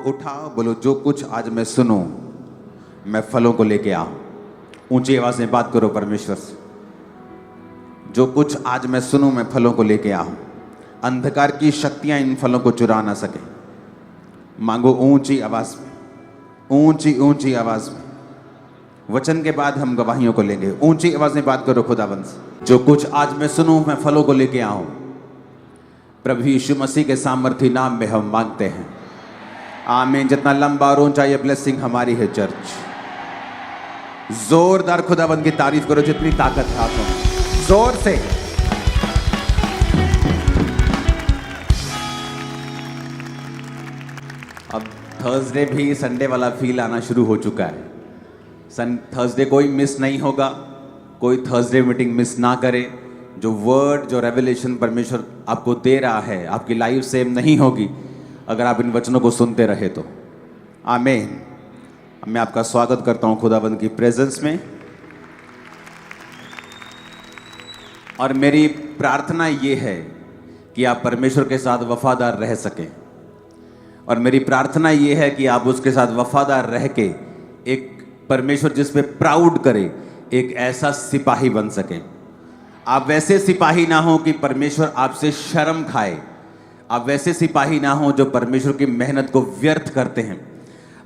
उठाओ, बोलो जो कुछ आज मैं सुनूं मैं फलों को लेके आऊं। ऊंची आवाज में बात करो परमेश्वर से। जो कुछ आज मैं सुनूं मैं फलों को लेके आऊं। अंधकार की शक्तियां इन फलों को चुरा ना सके। मांगो ऊंची आवाज में, ऊंची ऊंची आवाज में। वचन के बाद हम गवाहियों को लेंगे। ऊंची आवाज में बात करो खुदावंद से। जो कुछ आज मैं सुनूं मैं फलों को लेके आऊं। प्रभु यीशु मसीह के सामर्थी नाम में हम मांगते हैं, आमीन। जितना लंबा और ऊंचा ये ब्लेसिंग हमारी है चर्च। जोरदार खुदावंद की तारीफ करो जितनी ताकत है आपको, जोर से। अब थर्सडे भी संडे वाला फील आना शुरू हो चुका है। थर्सडे कोई मिस नहीं होगा, कोई थर्सडे मीटिंग मिस ना करे। जो वर्ड, जो रेवलेशन परमेश्वर आपको दे रहा है, आपकी लाइफ सेम नहीं होगी अगर आप इन वचनों को सुनते रहे तो। आमीन। मैं आपका स्वागत करता हूं खुदावंद की प्रेजेंस में, और मेरी प्रार्थना ये है कि आप परमेश्वर के साथ वफादार रह सकें, और मेरी प्रार्थना ये है कि आप उसके साथ वफादार रह के एक परमेश्वर जिस पे प्राउड करे, एक ऐसा सिपाही बन सके। आप वैसे सिपाही ना हो कि परमेश्वर आपसे शर्म खाए। आप वैसे सिपाही ना हो जो परमेश्वर की मेहनत को व्यर्थ करते हैं।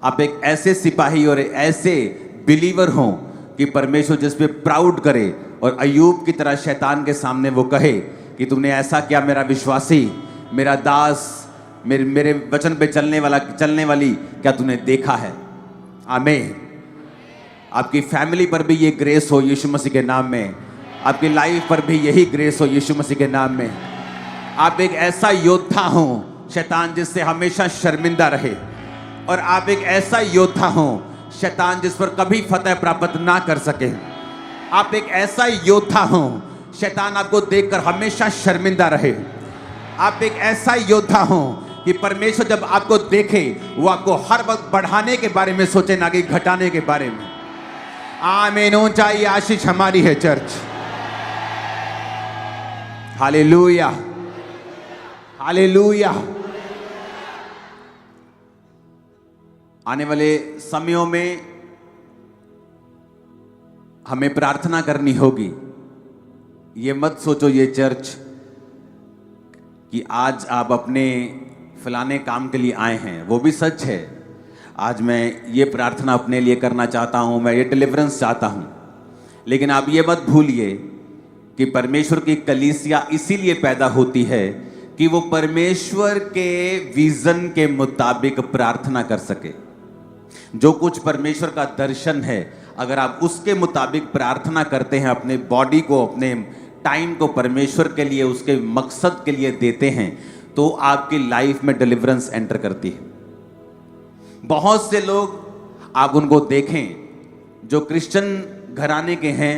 आप एक ऐसे सिपाही और ऐसे बिलीवर हो कि परमेश्वर जिस पे प्राउड करे, और अय्यूब की तरह शैतान के सामने वो कहे कि तुमने ऐसा किया मेरा विश्वासी, मेरा दास, मेरे वचन पे चलने वाली, क्या तूने देखा है? आमीन। आपकी फैमिली पर भी ये ग्रेस हो यीशु मसीह के नाम में। आपकी लाइफ पर भी यही ग्रेस हो यीशु मसीह के नाम में। आप एक ऐसा योद्धा हो शैतान जिससे हमेशा शर्मिंदा रहे, और आप एक ऐसा योद्धा हो शैतान जिस पर कभी फतह प्राप्त ना कर सके। आप एक ऐसा योद्धा हो शैतान आपको देखकर हमेशा शर्मिंदा रहे। आप एक ऐसा योद्धा हो कि परमेश्वर जब आपको देखे वो आपको हर वक्त बढ़ाने के बारे में सोचे, ना कि घटाने के बारे में। आमीन। ऊंचाई आशीष हमारी है चर्च। Hallelujah, hallelujah. आने वाले समयों में हमें प्रार्थना करनी होगी। ये मत सोचो ये चर्च कि आज आप अपने फलाने काम के लिए आए हैं, वो भी सच है। आज मैं ये प्रार्थना अपने लिए करना चाहता हूँ, मैं ये डिलीवरेंस चाहता हूँ, लेकिन आप ये मत भूलिए कि परमेश्वर की कलीसिया इसीलिए पैदा होती है कि वो परमेश्वर के विजन के मुताबिक प्रार्थना कर सके। जो कुछ परमेश्वर का दर्शन है, अगर आप उसके मुताबिक प्रार्थना करते हैं, अपने बॉडी को, अपने टाइम को परमेश्वर के लिए, उसके मकसद के लिए देते हैं, तो आपकी लाइफ में डिलीवरेंस एंटर करती है। बहुत से लोग आप उनको देखें जो क्रिश्चियन घराने के हैं,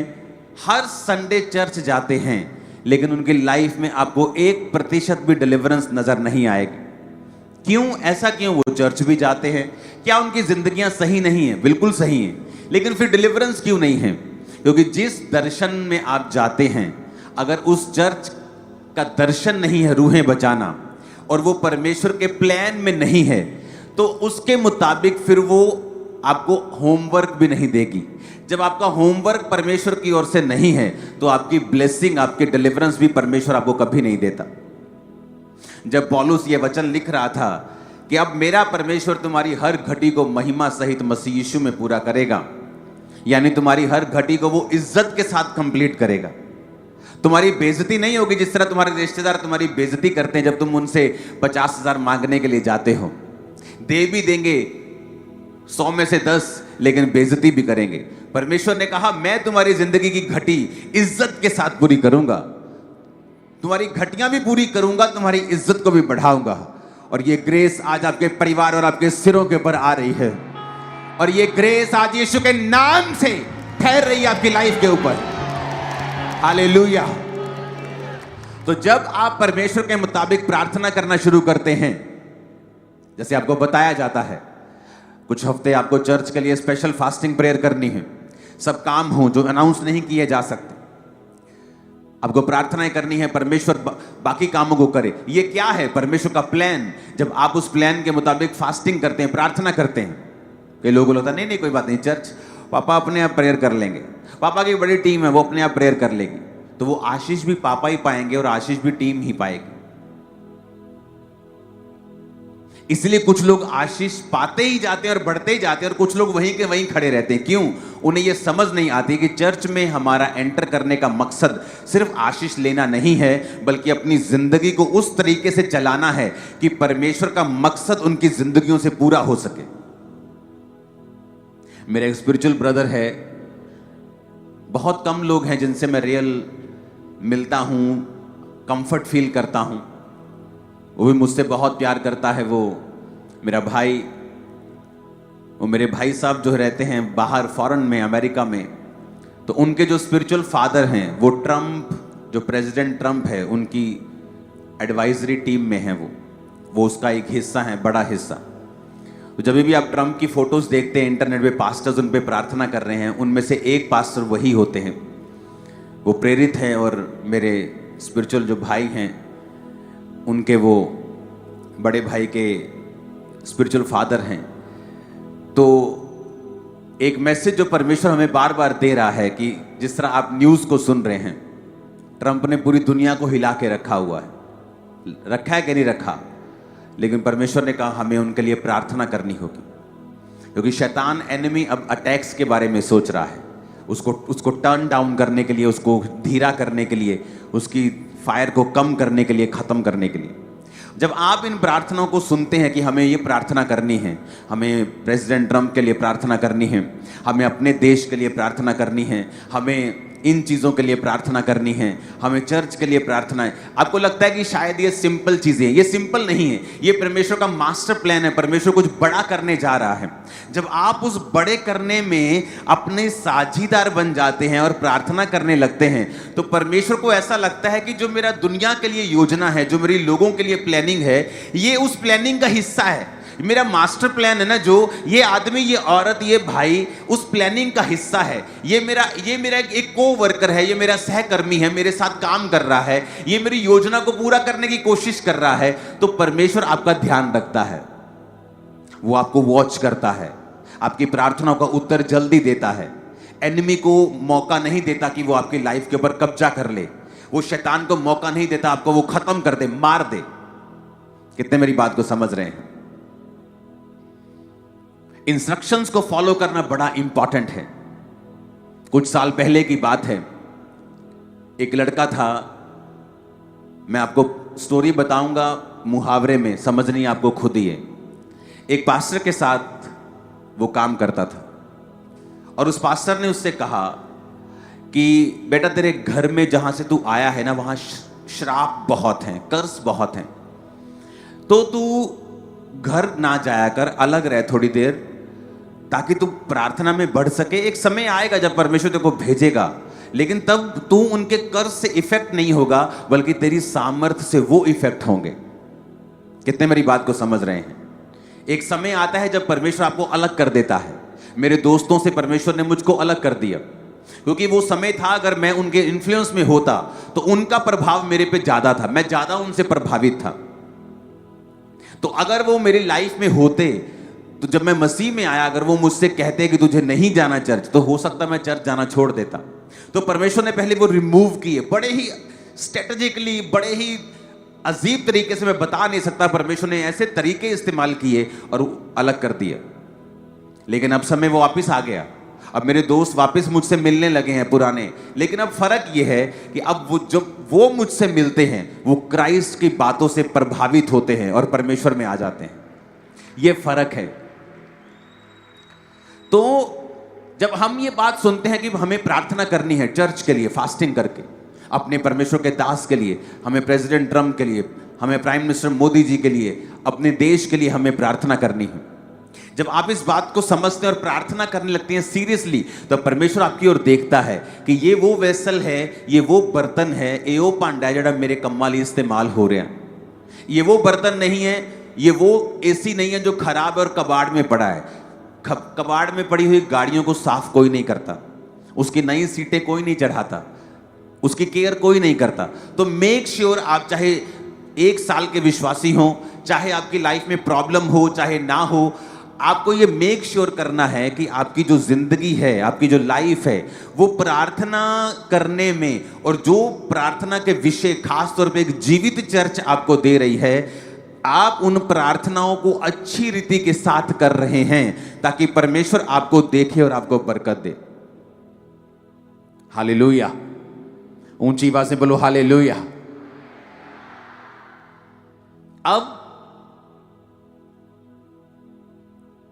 हर संडे चर्च जाते हैं, लेकिन उनकी लाइफ में आपको 1% भी डिलीवरेंस नजर नहीं आएगी। क्यों? ऐसा क्यों? वो चर्च भी जाते हैं। क्या उनकी जिंदगियां सही नहीं है? बिल्कुल सही है, लेकिन फिर डिलीवरेंस क्यों नहीं है? क्योंकि जिस दर्शन में आप जाते हैं, अगर उस चर्च का दर्शन नहीं है रूहें बचाना, और वो परमेश्वर के प्लान में नहीं है, तो उसके मुताबिक फिर वो आपको होमवर्क भी नहीं देगी। जब आपका होमवर्क परमेश्वर की ओर से नहीं है, तो आपकी ब्लेसिंग, आपकी डिलीवरेंस भी परमेश्वर आपको कभी नहीं देता। जब पौलुस ये वचन लिख रहा था कि अब मेरा परमेश्वर तुम्हारी हर घटी को महिमा सहित मसीह यीशु में पूरा करेगा, यानी तुम्हारी हर घटी को वो इज्जत के साथ कंप्लीट करेगा। तुम्हारी बेइज्जती नहीं होगी जिस तरह तुम्हारे रिश्तेदार तुम्हारी बेइज्जती करते हैं जब तुम उनसे 50,000 मांगने के लिए जाते हो। दे भी देंगे 100 में से 10, लेकिन बेइज्जती भी करेंगे। परमेश्वर ने कहा मैं तुम्हारी जिंदगी की घटी इज्जत के साथ पूरी करूंगा, तुम्हारी घटियां भी पूरी करूंगा, तुम्हारी इज्जत को भी बढ़ाऊंगा। और ये ग्रेस आज आपके परिवार और आपके सिरों के ऊपर आ रही है, और ये ग्रेस आज यीशु के नाम से ठहर रही है आपकी लाइफ के ऊपर। हालेलुया। तो जब आप परमेश्वर के मुताबिक प्रार्थना करना शुरू करते हैं, जैसे आपको बताया जाता है, कुछ हफ्ते आपको चर्च के लिए स्पेशल फास्टिंग प्रेयर करनी है। सब काम हो जो अनाउंस नहीं किए जा सकते। आपको प्रार्थनाएं करनी है, परमेश्वर बाकी कामों को करे। ये क्या है? परमेश्वर का प्लान। जब आप उस प्लान के मुताबिक फास्टिंग करते हैं, प्रार्थना करते हैं, कई लोगों को लगता नहीं नहीं कोई बात नहीं, चर्च पापा अपने आप प्रेयर कर लेंगे, पापा की बड़ी टीम है वो अपने आप प्रेयर कर लेगी, तो वो आशीष भी पापा ही पाएंगे और आशीष भी टीम ही पाएगी। इसलिए कुछ लोग आशीष पाते ही जाते हैं और बढ़ते ही जाते हैं, और कुछ लोग वहीं के वहीं खड़े रहते हैं। क्यों? उन्हें यह समझ नहीं आती कि चर्च में हमारा एंटर करने का मकसद सिर्फ आशीष लेना नहीं है, बल्कि अपनी जिंदगी को उस तरीके से चलाना है कि परमेश्वर का मकसद उनकी जिंदगियों से पूरा हो सके। मेरा एक स्पिरिचुअल ब्रदर है, बहुत कम लोग हैं जिनसे मैं रियल मिलता हूं, कंफर्ट फील करता हूं, वो भी मुझसे बहुत प्यार करता है। वो मेरा भाई, वो मेरे भाई साहब जो रहते हैं बाहर फॉरेन में, अमेरिका में, तो उनके जो स्पिरिचुअल फादर हैं वो ट्रंप, जो प्रेसिडेंट ट्रंप है उनकी एडवाइजरी टीम में हैं। वो उसका एक हिस्सा है, बड़ा हिस्सा। तो जब भी आप ट्रंप की फोटोज देखते हैं इंटरनेट पे, पास्टर्स उन पे प्रार्थना कर रहे हैं, उनमें से एक पास्टर वही होते हैं। वो प्रेरित हैं और मेरे स्पिरिचुअल जो भाई हैं उनके वो बड़े भाई के स्पिरिचुअल फादर हैं। तो एक मैसेज जो परमेश्वर हमें बार बार दे रहा है कि जिस तरह आप न्यूज़ को सुन रहे हैं, ट्रंप ने पूरी दुनिया को हिला के रखा हुआ है, रखा है कि नहीं रखा, लेकिन परमेश्वर ने कहा हमें उनके लिए प्रार्थना करनी होगी, क्योंकि शैतान एनिमी अब अटैक्स के बारे में सोच रहा है, उसको टर्न डाउन करने के लिए, उसको धीरा करने के लिए, उसकी फायर को कम करने के लिए, खत्म करने के लिए। जब आप इन प्रार्थनाओं को सुनते हैं कि हमें ये प्रार्थना करनी है, हमें प्रेसिडेंट ट्रंप के लिए प्रार्थना करनी है, हमें अपने देश के लिए प्रार्थना करनी है, हमें इन चीज़ों के लिए प्रार्थना करनी है, हमें चर्च के लिए प्रार्थना है, आपको लगता है कि शायद ये सिंपल चीज़ें हैं। ये सिंपल नहीं है, ये परमेश्वर का मास्टर प्लान है। परमेश्वर कुछ बड़ा करने जा रहा है। जब आप उस बड़े करने में अपने साझीदार बन जाते हैं और प्रार्थना करने लगते हैं, तो परमेश्वर को ऐसा लगता है कि जो मेरा दुनिया के लिए योजना है, जो मेरी लोगों के लिए प्लानिंग है, ये उस प्लानिंग का हिस्सा है। मेरा मास्टर प्लान है ना, जो ये आदमी, ये औरत, ये भाई उस प्लानिंग का हिस्सा है। ये मेरा एक को वर्कर है, ये मेरा सहकर्मी है, मेरे साथ काम कर रहा है, ये मेरी योजना को पूरा करने की कोशिश कर रहा है। तो परमेश्वर आपका ध्यान रखता है, वो आपको वॉच करता है, आपकी प्रार्थनाओं का उत्तर जल्दी देता है। एनिमी को मौका नहीं देता कि वो आपकी लाइफ के ऊपर कब्जा कर ले, वो शैतान को मौका नहीं देता आपको वो खत्म कर दे, मार दे। कितने मेरी बात को समझ रहे हैं? इंस्ट्रक्शंस को फॉलो करना बड़ा इंपॉर्टेंट है। कुछ साल पहले की बात है, एक लड़का था, मैं आपको स्टोरी बताऊंगा मुहावरे में, समझनी आपको खुद ही है। एक पास्टर के साथ वो काम करता था और उस पास्टर ने उससे कहा कि बेटा तेरे घर में जहां से तू आया है ना, वहां श्राप बहुत हैं, कर्स बहुत हैं, तो तू घर ना जाया कर, अलग रह थोड़ी देर, ताकि तू प्रार्थना में बढ़ सके। एक समय आएगा जब परमेश्वर तेरे को भेजेगा, लेकिन तब तू उनके कर्ज से इफेक्ट नहीं होगा, बल्कि तेरी सामर्थ्य से वो इफेक्ट होंगे। कितने मेरी बात को समझ रहे हैं? एक समय आता है जब परमेश्वर आपको अलग कर देता है। मेरे दोस्तों से परमेश्वर ने मुझको अलग कर दिया, क्योंकि वो समय था अगर मैं उनके इन्फ्लुएंस में होता तो उनका प्रभाव मेरे पे ज्यादा था, मैं ज्यादा उनसे प्रभावित था। तो अगर वो मेरी लाइफ में होते, तो जब मैं मसीह में आया, अगर वो मुझसे कहते कि तुझे नहीं जाना चर्च, तो हो सकता मैं चर्च जाना छोड़ देता। तो परमेश्वर ने पहले वो रिमूव किए, बड़े ही स्ट्रेटेजिकली, बड़े ही अजीब तरीके से, मैं बता नहीं सकता, परमेश्वर ने ऐसे तरीके इस्तेमाल किए और अलग कर दिया। लेकिन अब समय वो वापिस आ गया, अब मेरे दोस्त वापस मुझसे मिलने लगे हैं पुराने। लेकिन अब फर्क यह है कि अब वो जब वो मुझसे मिलते हैं, वो क्राइस्ट की बातों से प्रभावित होते हैं और परमेश्वर में आ जाते हैं। ये फर्क है। तो जब हम ये बात सुनते हैं कि हमें प्रार्थना करनी है चर्च के लिए, फास्टिंग करके, अपने परमेश्वर के दास के लिए, हमें प्रेसिडेंट ट्रंप के लिए, हमें प्राइम मिनिस्टर मोदी जी के लिए, अपने देश के लिए हमें प्रार्थना करनी है, जब आप इस बात को समझते हैं और प्रार्थना करने लगते हैं सीरियसली, तो परमेश्वर आपकी ओर देखता है कि ये वो वेसल है, ये वो बर्तन है, एओ पांडा जड़ा मेरे कम्मा लिए इस्तेमाल हो रहा है। ये वो बर्तन नहीं है, ये वो एसी नहीं है जो खराब है और कबाड़ में पड़ा है। कबाड़ में पड़ी हुई गाड़ियों को साफ कोई नहीं करता, उसकी नई सीटें कोई नहीं चढ़ाता, उसकी केयर कोई नहीं करता। तो मेक श्योर आप चाहे 1 साल के विश्वासी हो, चाहे आपकी लाइफ में प्रॉब्लम हो चाहे ना हो, आपको ये मेक श्योर करना है कि आपकी जो जिंदगी है, आपकी जो लाइफ है, वो प्रार्थना करने में, और जो प्रार्थना के विषय खास तौर पे एक जीवित चर्च आपको दे रही है, आप उन प्रार्थनाओं को अच्छी रीति के साथ कर रहे हैं ताकि परमेश्वर आपको देखे और आपको बरकत दे। हालेलुया, ऊंची आवाज से बोलो हालेलुया। अब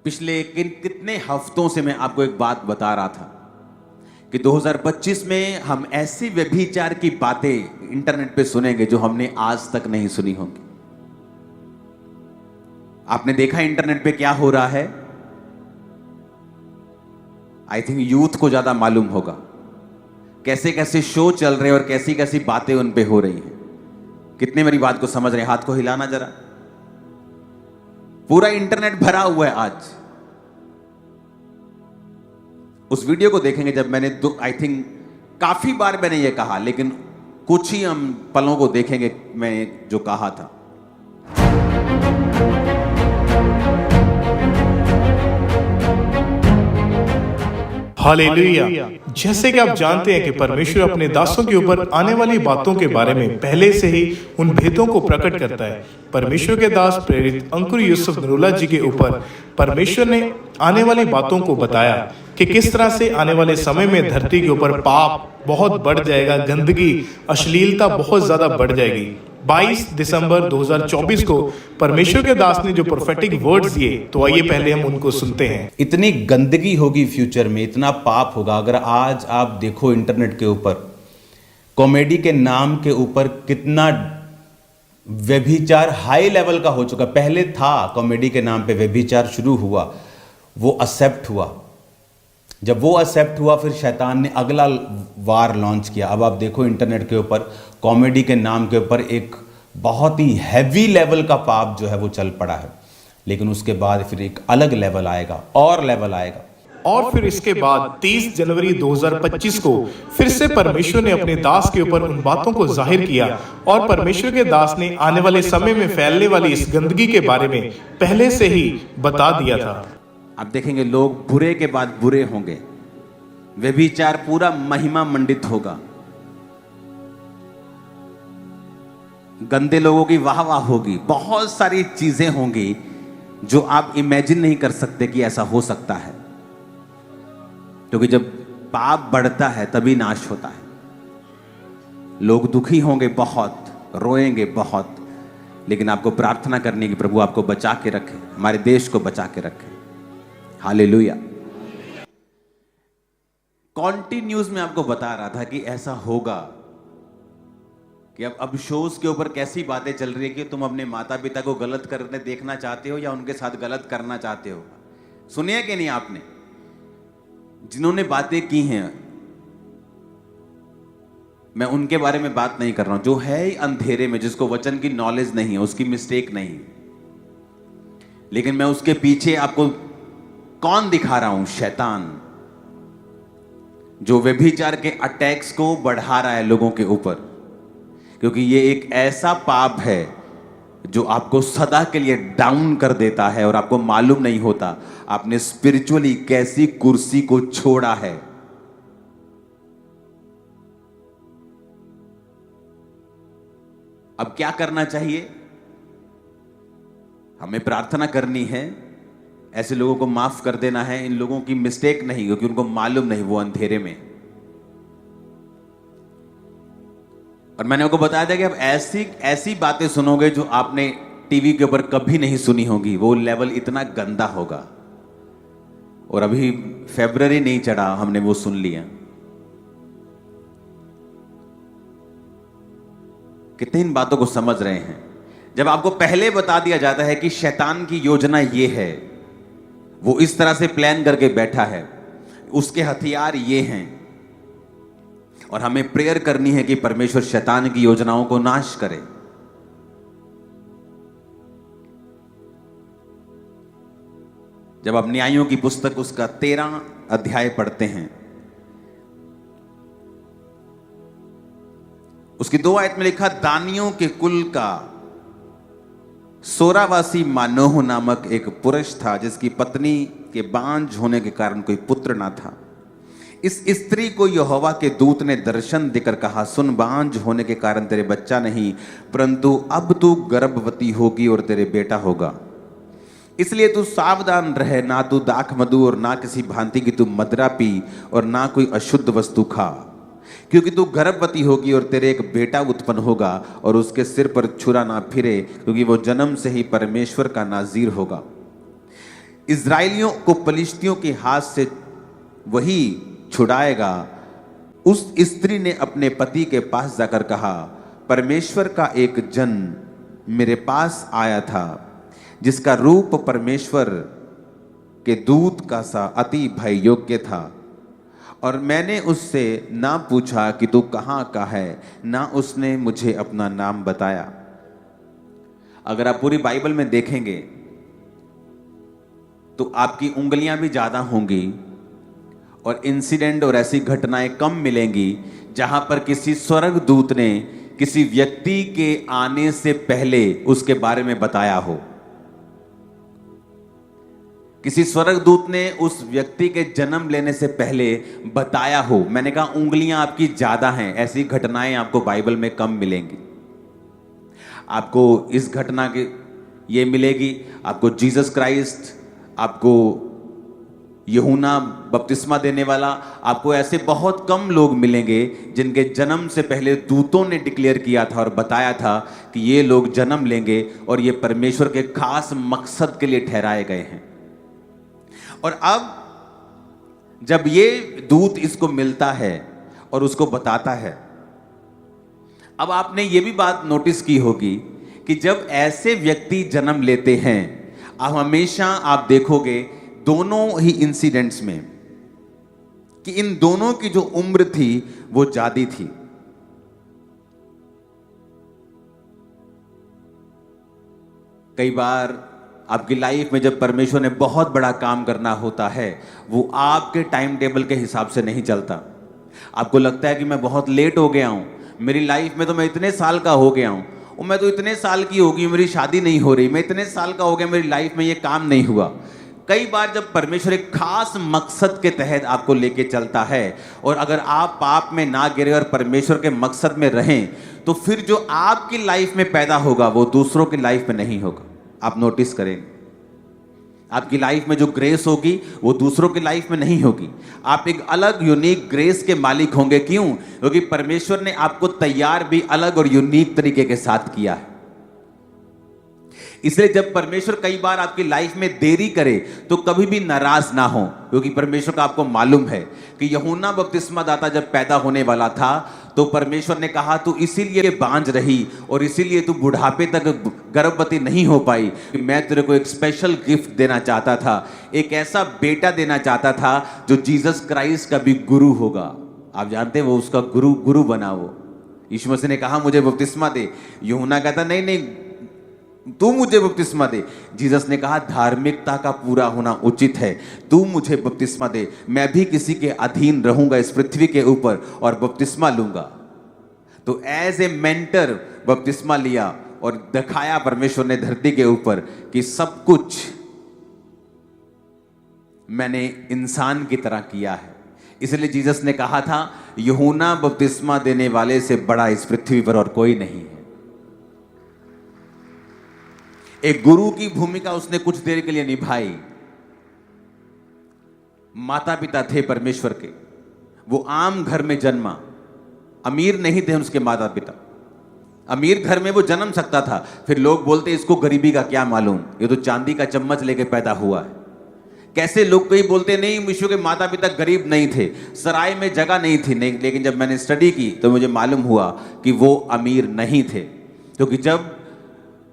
पिछले कितने हफ्तों से मैं आपको एक बात बता रहा था कि 2025 में हम ऐसी व्यभिचार की बातें इंटरनेट पे सुनेंगे जो हमने आज तक नहीं सुनी होंगी। आपने देखा इंटरनेट पे क्या हो रहा है? आई थिंक यूथ को ज्यादा मालूम होगा कैसे कैसे शो चल रहे हैं और कैसी कैसी बातें उन पे हो रही हैं। कितने मेरी बात को समझ रहे हैं? हाथ को हिलाना जरा। पूरा इंटरनेट भरा हुआ है आज। उस वीडियो को देखेंगे जब मैंने आई थिंक काफी बार मैंने ये कहा, लेकिन कुछ ही हम पलों को देखेंगे मैं जो कहा था। हालेलुया। जैसे कि आप जानते हैं कि परमेश्वर अपने दासों के ऊपर आने वाली बातों के बारे में पहले से ही उन भेदों को प्रकट करता है। परमेश्वर के दास प्रेरित अंकुर यूसुफ नरूला जी के ऊपर परमेश्वर ने आने वाली बातों को बताया कि किस तरह से आने वाले समय में धरती के ऊपर पाप बहुत बढ़ जाएगा, गंदगी, अश्लीलता बहुत ज्यादा बढ़ जाएगी। 22 दिसंबर 2024 को परमेश्वर के दास ने जो प्रोफेटिक वर्ड्स दिए, तो आइए पहले हम उनको सुनते हैं। इतनी गंदगी होगी फ्यूचर में, इतना पाप होगा। अगर आज आप देखो इंटरनेट के ऊपर कॉमेडी के नाम के ऊपर कितना व्यभिचार हाई लेवल का हो चुका। पहले था कॉमेडी के नाम पे व्यभिचार शुरू हुआ, वो एक्सेप्ट हुआ। जब वो एक्सेप्ट हुआ फिर शैतान ने अगला वार लॉन्च किया। अब आप देखो इंटरनेट के ऊपर कॉमेडी के नाम के ऊपर एक बहुत ही हैवी लेवल का पाप जो है वो चल पड़ा है, लेकिन उसके बाद फिर एक अलग लेवल आएगा और लेवल आएगा। और फिर इसके बाद 30 जनवरी 2025 को फिर से परमेश्वर ने अपने दास के ऊपर उन बातों को जाहिर किया, और परमेश्वर के दास ने आने वाले समय में फैलने वाली इस गंदगी के बारे में पहले से ही बता दिया था। आप देखेंगे लोग बुरे के बाद बुरे होंगे, व्यभिचार पूरा महिमा मंडित होगा, गंदे लोगों की वाह वाह होगी, बहुत सारी चीजें होंगी जो आप इमेजिन नहीं कर सकते कि ऐसा हो सकता है। क्योंकि जब पाप बढ़ता है तभी नाश होता है। लोग दुखी होंगे बहुत, रोएंगे बहुत, लेकिन आपको प्रार्थना करनी कि प्रभु आपको बचा के रखे, हमारे देश को बचा के रखे। हालेलुया। कॉन्टिन्यूज में आपको बता रहा था कि ऐसा होगा कि अब शोज के ऊपर कैसी बातें चल रही है कि तुम अपने माता पिता को गलत करने देखना चाहते हो या उनके साथ गलत करना चाहते हो। सुनिए कि नहीं आपने? जिन्होंने बातें की हैं, मैं उनके बारे में बात नहीं कर रहा हूं। जो है ही अंधेरे में, जिसको वचन की नॉलेज नहीं है, उसकी मिस्टेक नहीं, लेकिन मैं उसके पीछे आपको कौन दिखा रहा हूं? शैतान, जो व्यभिचार के अटैक्स को बढ़ा रहा है लोगों के ऊपर। क्योंकि ये एक ऐसा पाप है जो आपको सदा के लिए डाउन कर देता है और आपको मालूम नहीं होता आपने स्पिरिचुअली कैसी कुर्सी को छोड़ा है। अब क्या करना चाहिए? हमें प्रार्थना करनी है, ऐसे लोगों को माफ कर देना है। इन लोगों की मिस्टेक नहीं, क्योंकि उनको मालूम नहीं, वो अंधेरे में। और मैंने आपको बताया था कि अब ऐसी बातें सुनोगे जो आपने टीवी के ऊपर कभी नहीं सुनी होगी। वो लेवल इतना गंदा होगा, और अभी फरवरी नहीं चढ़ा, हमने वो सुन लिया। कितने इन बातों को समझ रहे हैं? जब आपको पहले बता दिया जाता है कि शैतान की योजना ये है, वो इस तरह से प्लान करके बैठा है, उसके हथियार ये हैं, और हमें प्रेयर करनी है कि परमेश्वर शैतान की योजनाओं को नाश करे। जब आप न्यायों की पुस्तक उसका 13 अध्याय पढ़ते हैं, उसकी 2 आयत में लिखा, दानियों के कुल का सोरावासी मानोह नामक एक पुरुष था, जिसकी पत्नी के बांझ होने के कारण कोई पुत्र ना था। इस स्त्री को यहोवा के दूत ने दर्शन देकर कहा, सुन, बांझ होने के कारण तेरे बच्चा नहीं, परंतु अब तू गर्भवती होगी और तेरे बेटा होगा। इसलिए तू सावधान रहे, ना तू दाख मधु और ना किसी भांति की तू मदिरा पी और ना कोई अशुद्ध वस्तु खा, क्योंकि तू गर्भवती होगी और तेरे एक बेटा उत्पन्न होगा और उसके सिर पर छुरा ना फिरे, क्योंकि वो जन्म से ही परमेश्वर का नाज़ीर होगा। इस्राएलियों को पलिश्तियों के हाथ से वही छुड़ाएगा। उस स्त्री ने अपने पति के पास जाकर कहा, परमेश्वर का एक जन मेरे पास आया था, जिसका रूप परमेश्वर के दूत का सा अति भय योग्य था, और मैंने उससे ना पूछा कि तू कहाँ का है, ना उसने मुझे अपना नाम बताया। अगर आप पूरी बाइबल में देखेंगे तो आपकी उंगलियां भी ज्यादा होंगी और इंसिडेंट और ऐसी घटनाएं कम मिलेंगी जहां पर किसी स्वर्गदूत ने किसी व्यक्ति के आने से पहले उसके बारे में बताया हो, किसी स्वर्गदूत ने उस व्यक्ति के जन्म लेने से पहले बताया हो। मैंने कहा उंगलियां आपकी ज्यादा हैं, ऐसी घटनाएं आपको बाइबल में कम मिलेंगी। आपको इस घटना के ये मिलेगी, आपको जीसस क्राइस्ट, आपको यूहन्ना बपतिस्मा देने वाला, आपको ऐसे बहुत कम लोग मिलेंगे जिनके जन्म से पहले दूतों ने डिक्लेयर किया था और बताया था कि ये लोग जन्म लेंगे और ये परमेश्वर के खास मकसद के लिए ठहराए गए हैं। और अब जब ये दूत इसको मिलता है और उसको बताता है, अब आपने ये भी बात नोटिस की होगी कि जब ऐसे व्यक्ति जन्म लेते हैं, आप हमेशा आप देखोगे दोनों ही इंसिडेंट्स में कि इन दोनों की जो उम्र थी वो ज्यादा थी। कई बार आपकी लाइफ में जब परमेश्वर ने बहुत बड़ा काम करना होता है, वो आपके टाइम टेबल के हिसाब से नहीं चलता। आपको लगता है कि मैं बहुत लेट हो गया हूं, मेरी लाइफ में तो मैं इतने साल का हो गया हूं, और मैं तो इतने साल की होगी, मेरी शादी नहीं हो रही, मैं इतने साल का हो गया, मेरी लाइफ में ये काम नहीं हुआ। कई बार जब परमेश्वर एक खास मकसद के तहत आपको लेके चलता है और अगर आप पाप में ना गिरे और परमेश्वर के मकसद में रहें, तो फिर जो आपकी लाइफ में पैदा होगा वो दूसरों की लाइफ में नहीं होगा। आप नोटिस करेंगे, आपकी लाइफ में जो ग्रेस होगी वो दूसरों की लाइफ में नहीं होगी। आप एक अलग यूनिक ग्रेस के मालिक होंगे। क्यों? क्योंकि परमेश्वर ने आपको तैयार भी अलग और यूनिक तरीके के साथ किया है। इसलिए जब परमेश्वर कई बार आपकी लाइफ में देरी करे तो कभी भी नाराज ना हो, क्योंकि परमेश्वर का आपको मालूम है कि यूहन्ना बपतिस्मा दाता जब पैदा होने वाला था तो परमेश्वर ने कहा तू इसीलिए बांझ रही और इसीलिए तू बुढ़ापे तक गर्भवती नहीं हो पाई कि मैं तेरे को एक स्पेशल गिफ्ट देना चाहता था, एक ऐसा बेटा देना चाहता था जो जीसस क्राइस्ट का भी गुरु होगा। आप जानते हैं वो उसका गुरु बना। वो यीशु मसीह ने कहा मुझे बपतिस्मा दे, यूहन्ना कहता नहीं तू मुझे बपतिस्मा दे। जीसस ने कहा धार्मिकता का पूरा होना उचित है, तू मुझे बपतिस्मा दे, मैं भी किसी के अधीन रहूंगा इस पृथ्वी के ऊपर और बपतिस्मा लूंगा। तो एज ए मेंटर बपतिस्मा लिया और दिखाया परमेश्वर ने धरती के ऊपर कि सब कुछ मैंने इंसान की तरह किया है। इसलिए जीसस ने कहा था यूहन्ना बपतिस्मा देने वाले से बड़ा इस पृथ्वी पर और कोई नहीं है। एक गुरु की भूमिका उसने कुछ देर के लिए निभाई। माता पिता थे परमेश्वर के, वो आम घर में जन्मा, अमीर नहीं थे उसके माता पिता। अमीर घर में वो जन्म सकता था, फिर लोग बोलते इसको गरीबी का क्या मालूम, ये तो चांदी का चम्मच लेके पैदा हुआ है। कैसे लोग कई बोलते नहीं यीशु के माता पिता गरीब नहीं थे, सराय में जगह नहीं थी, नहीं। लेकिन जब मैंने स्टडी की तो मुझे मालूम हुआ कि वो अमीर नहीं थे, क्योंकि जब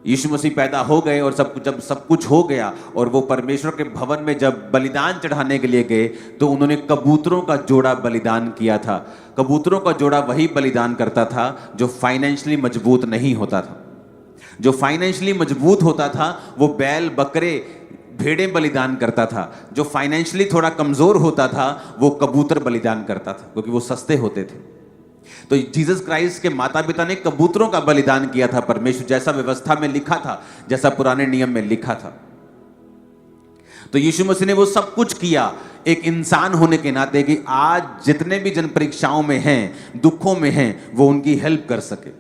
यीशु मसीह पैदा हो गए और जब सब कुछ हो गया और वो परमेश्वर के भवन में जब बलिदान चढ़ाने के लिए गए तो उन्होंने कबूतरों का जोड़ा बलिदान किया था। कबूतरों का जोड़ा वही बलिदान करता था जो फाइनेंशियली मजबूत नहीं होता था। जो फाइनेंशियली मजबूत होता था वो बैल बकरे भेड़ें बलिदान करता था। जो फाइनेंशियली थोड़ा कमजोर होता था वो कबूतर बलिदान करता था, क्योंकि वो सस्ते होते थे। तो जीसस क्राइस्ट के माता पिता ने कबूतरों का बलिदान किया था परमेश्वर, जैसा व्यवस्था में लिखा था, जैसा पुराने नियम में लिखा था। तो यीशु मसीह ने वो सब कुछ किया एक इंसान होने के नाते कि आज जितने भी जन परीक्षाओं में हैं, दुखों में हैं, वो उनकी हेल्प कर सके।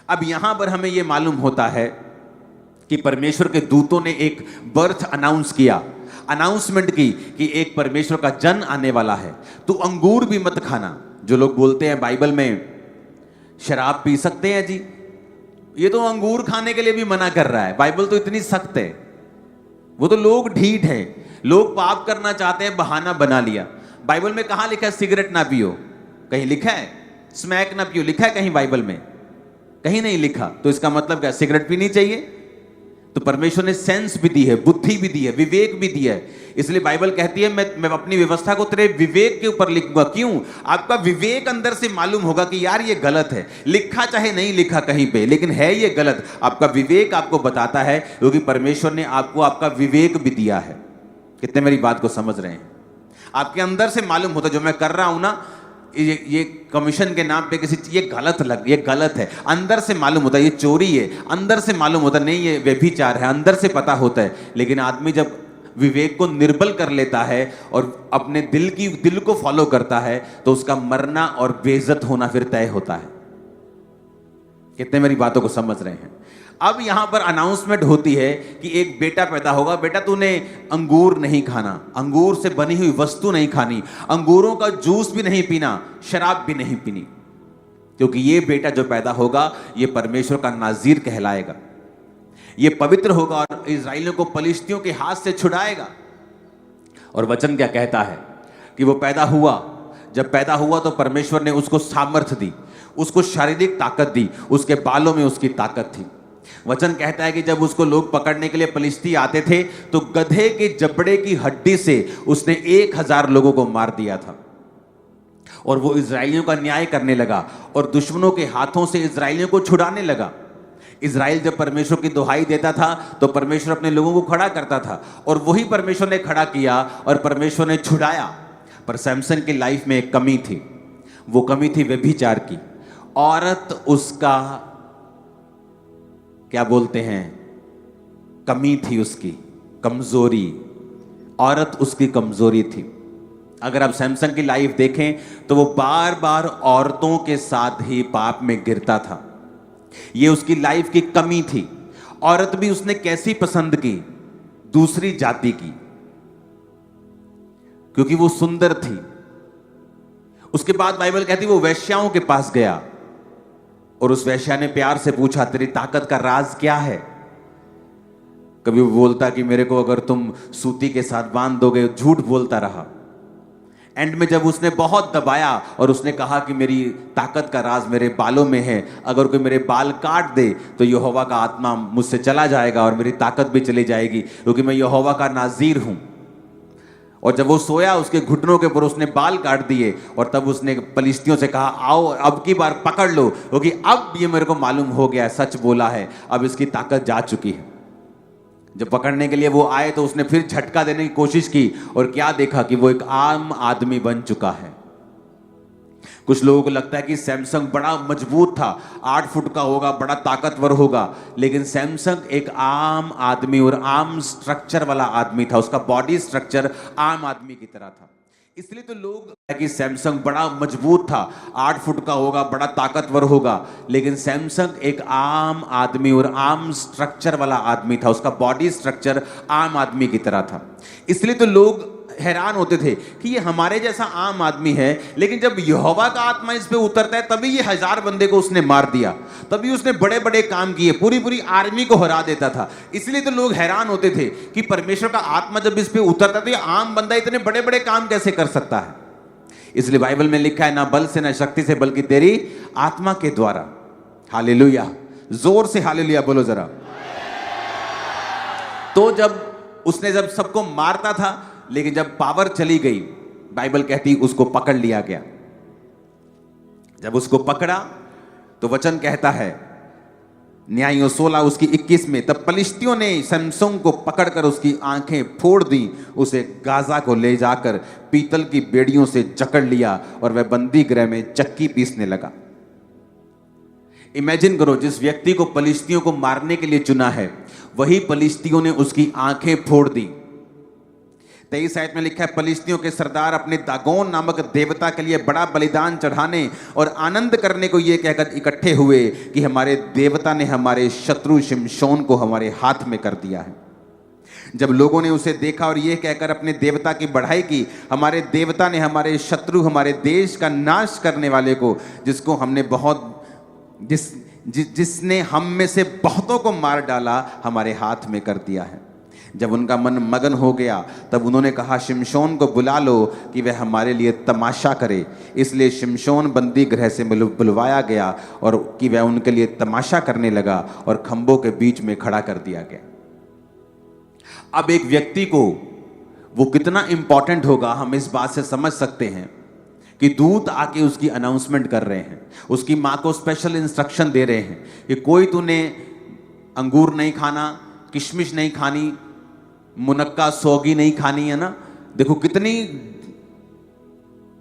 अब यहां पर हमें यह मालूम होता है कि परमेश्वर के दूतों ने एक बर्थ अनाउंसमेंट की कि एक परमेश्वर का जन आने वाला है। तू अंगूर भी मत खाना। जो लोग बोलते हैं बाइबल में शराब पी सकते हैं जी, ये तो अंगूर खाने के लिए भी मना कर रहा है। बाइबल तो इतनी सख्त है। वो तो लोग ढीठ हैं, लोग पाप करना चाहते हैं, बहाना बना लिया। बाइबल में कहां लिखा है सिगरेट ना पियो? कहीं लिखा है स्मैक ना पियो? लिखा है कहीं बाइबल में? कहीं नहीं लिखा। तो इसका मतलब क्या, सिगरेट पीनी चाहिए? तो परमेश्वर ने सेंस भी दी है, बुद्धि भी दी है, विवेक भी दिया है। इसलिए बाइबल कहती है मैं अपनी व्यवस्था को तेरे विवेक के ऊपर लिखूंगा। क्यों? आपका विवेक अंदर से मालूम होगा कि यार ये गलत है, लिखा चाहे नहीं लिखा कहीं पे, लेकिन है ये गलत। आपका विवेक आपको बताता है, क्योंकि परमेश्वर ने आपको आपका विवेक भी दिया है। कितने मेरी बात को समझ रहे हैं? आपके अंदर से मालूम होता है जो मैं कर रहा हूं ना, ये कमीशन के नाम पे किसी ये गलत है। अंदर से मालूम होता है ये चोरी है, अंदर से मालूम होता है नहीं ये व्यभिचार है, अंदर से पता होता है। लेकिन आदमी जब विवेक को निर्बल कर लेता है और अपने दिल को फॉलो करता है, तो उसका मरना और बेइज्जत होना फिर तय होता है। कितने मेरी बातों को समझ रहे हैं? अब यहां पर अनाउंसमेंट होती है कि एक बेटा पैदा होगा। बेटा तूने अंगूर नहीं खाना, अंगूर से बनी हुई वस्तु नहीं खानी, अंगूरों का जूस भी नहीं पीना, शराब भी नहीं पीनी, क्योंकि ये बेटा जो पैदा होगा ये परमेश्वर का नाज़ीर कहलाएगा। ये पवित्र होगा और इस्राएलियों को पलिश्तियों के हाथ से छुड़ाएगा। और वचन क्या कहता है कि वो पैदा हुआ। जब पैदा हुआ तो परमेश्वर ने उसको सामर्थ्य दी, उसको शारीरिक ताकत दी, उसके बालों में उसकी ताकत थी। वचन कहता है कि जब उसको लोग पकड़ने के लिए पलिश्ती आते थे तो गधे के जबड़े की हड्डी से उसने 1000 लोगों को मार दिया था। और वो इस्राएलियों का न्याय करने लगा और दुश्मनों के हाथों से इस्राएलियों को छुड़ाने लगा। इस्राएल जब परमेश्वर की दुहाई देता था तो परमेश्वर अपने लोगों को खड़ा करता था, और वही परमेश्वर ने खड़ा किया और परमेश्वर ने छुड़ाया। पर सैमसन की लाइफ में एक कमी थी, वो कमी थी व्यभिचार की। औरत उसका क्या बोलते हैं, कमी थी उसकी, कमजोरी। औरत उसकी कमजोरी थी। अगर आप सैमसन की लाइफ देखें तो वो बार बार औरतों के साथ ही पाप में गिरता था। ये उसकी लाइफ की कमी थी। औरत भी उसने कैसी पसंद की? दूसरी जाति की, क्योंकि वो सुंदर थी। उसके बाद बाइबल कहती वो वेश्याओं के पास गया और उस वेश्या ने प्यार से पूछा तेरी ताकत का राज क्या है? कभी वो बोलता कि मेरे को अगर तुम सूती के साथ बांध दोगे, झूठ बोलता रहा। एंड में जब उसने बहुत दबाया और उसने कहा कि मेरी ताकत का राज मेरे बालों में है, अगर कोई मेरे बाल काट दे तो यहोवा का आत्मा मुझसे चला जाएगा और मेरी ताकत भी चली जाएगी, क्योंकि मैं यहोवा का नाज़ीर हूं। और जब वो सोया उसके घुटनों के ऊपर उसने बाल काट दिए और तब उसने पलिश्तियों से कहा आओ अब की बार पकड़ लो, क्योंकि अब ये मेरे को मालूम हो गया, सच बोला है, अब इसकी ताकत जा चुकी है। जब पकड़ने के लिए वो आए तो उसने फिर झटका देने की कोशिश की और क्या देखा कि वो एक आम आदमी बन चुका है। कुछ लोगों को लगता है कि सैमसन बड़ा मजबूत था, 8 फुट का होगा, बड़ा ताकतवर होगा, लेकिन सैमसन एक आम आदमी और आम स्ट्रक्चर वाला आदमी था। उसका बॉडी स्ट्रक्चर आम आदमी की तरह था। इसलिए तो लोग कि सैमसन बड़ा मजबूत था, 8 फुट का होगा, बड़ा ताकतवर होगा, लेकिन सैमसन एक आम आदमी और आम स्ट्रक्चर वाला आदमी था। उसका बॉडी स्ट्रक्चर आम आदमी की तरह था। इसलिए तो लोग हैरान होते थे कि ये हमारे जैसा आम आदमी है, लेकिन जब यहोवा का आत्मा इस पे उतरता है तभी ये 1000 बंदे को उसने मार दिया, तभी उसने बड़े बड़े काम किए, पूरी पूरी आर्मी को हरा देता था। इसलिए तो लोग हैरान होते थे कि परमेश्वर का आत्मा जब इस पे उतरता तो ये आम बंदा इतने बड़े बड़े काम कैसे कर सकता है। इसलिए बाइबल में लिखा है ना बल से ना शक्ति से बल्कि तेरी आत्मा के द्वारा। हालेलुया, जोर से हालेलुया बोलो जरा। तो जब उसने जब सबको मारता था, लेकिन जब पावर चली गई, बाइबल कहती उसको पकड़ लिया गया। जब उसको पकड़ा तो वचन कहता है न्यायियों 16 उसकी 21 में, तब पलिश्तियों ने सैमसन को पकड़कर उसकी आंखें फोड़ दी, उसे गाजा को ले जाकर पीतल की बेड़ियों से जकड़ लिया और वह बंदी गृह में चक्की पीसने लगा। इमेजिन करो, जिस व्यक्ति को पलिश्तियों को मारने के लिए चुना है, वही पलिश्तियों ने उसकी आंखें फोड़ दी। 23 आयत में लिखा है, पलिश्तियों के सरदार अपने दागोन नामक देवता के लिए बड़ा बलिदान चढ़ाने और आनंद करने को यह कहकर इकट्ठे हुए कि हमारे देवता ने हमारे शत्रु शिमशोन को हमारे हाथ में कर दिया है। जब लोगों ने उसे देखा और यह कहकर अपने देवता की बढ़ाई की, हमारे देवता ने हमारे शत्रु, हमारे देश का नाश करने वाले को, जिसको हमने जिसने हम में से बहुतों को मार डाला, हमारे हाथ में कर दिया है। जब उनका मन मगन हो गया, तब उन्होंने कहा, शिमशोन को बुला लो कि वह हमारे लिए तमाशा करे। इसलिए शिमशोन बंदी गृह से बुलवाया गया और कि वह उनके लिए तमाशा करने लगा और खंभों के बीच में खड़ा कर दिया गया। अब एक व्यक्ति को वो कितना इंपॉर्टेंट होगा, हम इस बात से समझ सकते हैं कि दूत आके उसकी अनाउंसमेंट कर रहे हैं, उसकी माँ को स्पेशल इंस्ट्रक्शन दे रहे हैं कि कोई तूने अंगूर नहीं खाना, किशमिश नहीं खानी, मुनक्का सौगी नहीं खानी, है ना। देखो कितनी